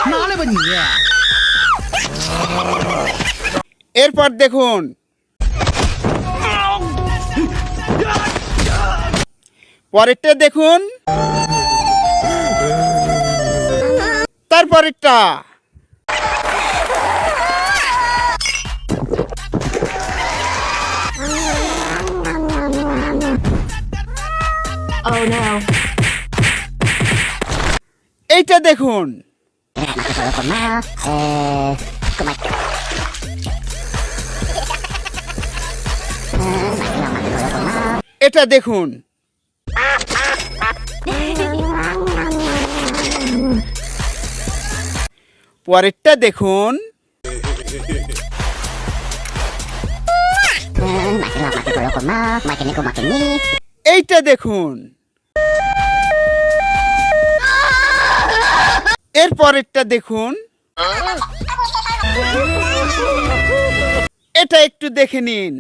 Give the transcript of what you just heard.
拿来吧你！ এরপর দেখুন পরেরটা দেখুন তারপরেরটা Oh no. এইটা দেখুন এটা দেখুন পরেরটা দেখুন এইটা দেখুন এর পরেরটা দেখুন এটা একটু দেখে নিন